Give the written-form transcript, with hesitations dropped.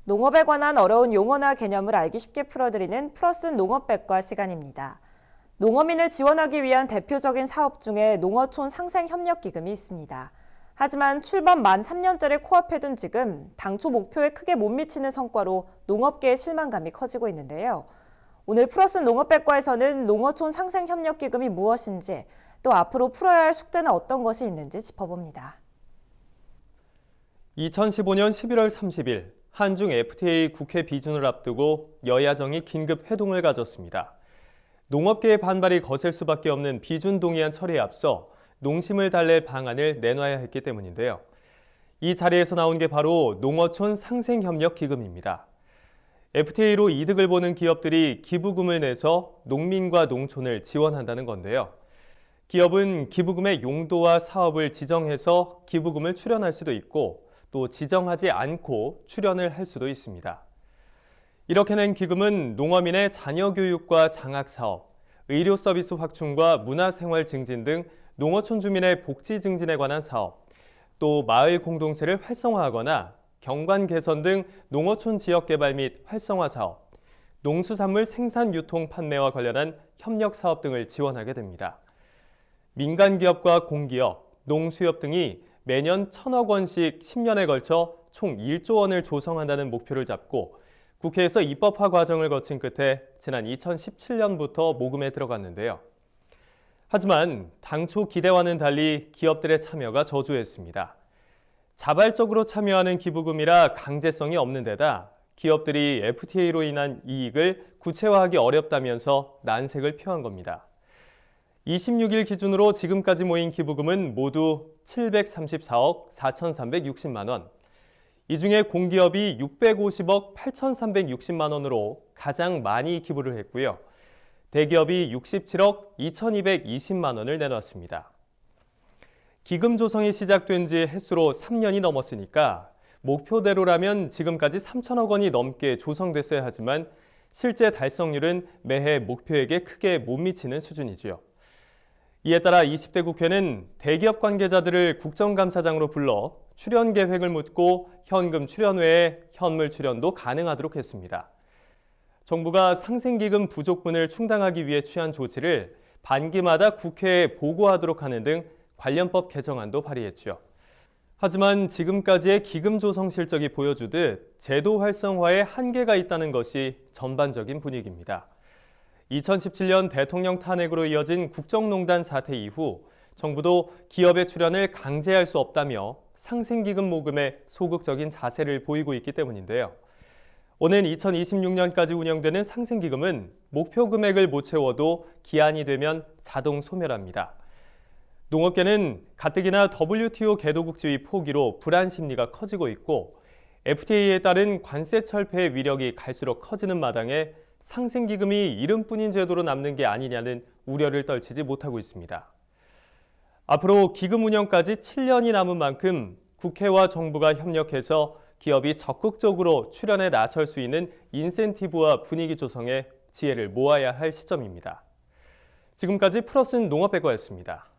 농업에 관한 어려운 용어나 개념을 알기 쉽게 풀어드리는 플러스 농업백과 시간입니다. 농어민을 지원하기 위한 대표적인 사업 중에 농어촌 상생협력기금이 있습니다. 하지만 출범 만 3년째를 코앞에 둔 지금 당초 목표에 크게 못 미치는 성과로 농업계의 실망감이 커지고 있는데요. 오늘 플러스 농업백과에서는 농어촌 상생협력기금이 무엇인지, 또 앞으로 풀어야 할 숙제는 어떤 것이 있는지 짚어봅니다. 2015년 11월 30일 한중 FTA 국회 비준을 앞두고 여야정이 긴급 회동을 가졌습니다. 농업계의 반발이 거셀 수밖에 없는 비준 동의안 처리에 앞서 농심을 달랠 방안을 내놔야 했기 때문인데요. 이 자리에서 나온 게 바로 농어촌 상생협력기금입니다. FTA로 이득을 보는 기업들이 기부금을 내서 농민과 농촌을 지원한다는 건데요. 기업은 기부금의 용도와 사업을 지정해서 기부금을 출연할 수도 있고 또 지정하지 않고 출연을 할 수도 있습니다. 이렇게 낸 기금은 농어민의 자녀 교육과 장학 사업, 의료 서비스 확충과 문화생활 증진 등 농어촌 주민의 복지 증진에 관한 사업, 또 마을 공동체를 활성화하거나 경관 개선 등 농어촌 지역 개발 및 활성화 사업, 농수산물 생산 유통 판매와 관련한 협력 사업 등을 지원하게 됩니다. 민간 기업과 공기업, 농수협 등이 매년 1,000억 원씩 10년에 걸쳐 총 1조 원을 조성한다는 목표를 잡고 국회에서 입법화 과정을 거친 끝에 지난 2017년부터 모금에 들어갔는데요. 하지만 당초 기대와는 달리 기업들의 참여가 저조했습니다. 자발적으로 참여하는 기부금이라 강제성이 없는 데다 기업들이 FTA로 인한 이익을 구체화하기 어렵다면서 난색을 표한 겁니다. 26일 기준으로 지금까지 모인 기부금은 모두 734억 4,360만 원. 이 중에 공기업이 650억 8,360만 원으로 가장 많이 기부를 했고요. 대기업이 67억 2,220만 원을 내놨습니다. 기금 조성이 시작된 지 해수로 3년이 넘었으니까 목표대로라면 지금까지 3천억 원이 넘게 조성됐어야 하지만 실제 달성률은 매해 목표액에 크게 못 미치는 수준이지요. 이에 따라 20대 국회는 대기업 관계자들을 국정감사장으로 불러 출연 계획을 묻고 현금 출연 외에 현물 출연도 가능하도록 했습니다. 정부가 상생기금 부족분을 충당하기 위해 취한 조치를 반기마다 국회에 보고하도록 하는 등 관련법 개정안도 발의했죠. 하지만 지금까지의 기금 조성 실적이 보여주듯 제도 활성화에 한계가 있다는 것이 전반적인 분위기입니다. 2017년 대통령 탄핵으로 이어진 국정농단 사태 이후 정부도 기업의 출연을 강제할 수 없다며 상생기금 모금에 소극적인 자세를 보이고 있기 때문인데요. 오는 2026년까지 운영되는 상생기금은 목표 금액을 못 채워도 기한이 되면 자동 소멸합니다. 농업계는 가뜩이나 WTO 개도국 지위 포기로 불안 심리가 커지고 있고 FTA에 따른 관세 철폐의 위력이 갈수록 커지는 마당에 상생기금이 이름뿐인 제도로 남는 게 아니냐는 우려를 떨치지 못하고 있습니다. 앞으로 기금 운영까지 7년이 남은 만큼 국회와 정부가 협력해서 기업이 적극적으로 출연에 나설 수 있는 인센티브와 분위기 조성에 지혜를 모아야 할 시점입니다. 지금까지 플러스 농업백과였습니다.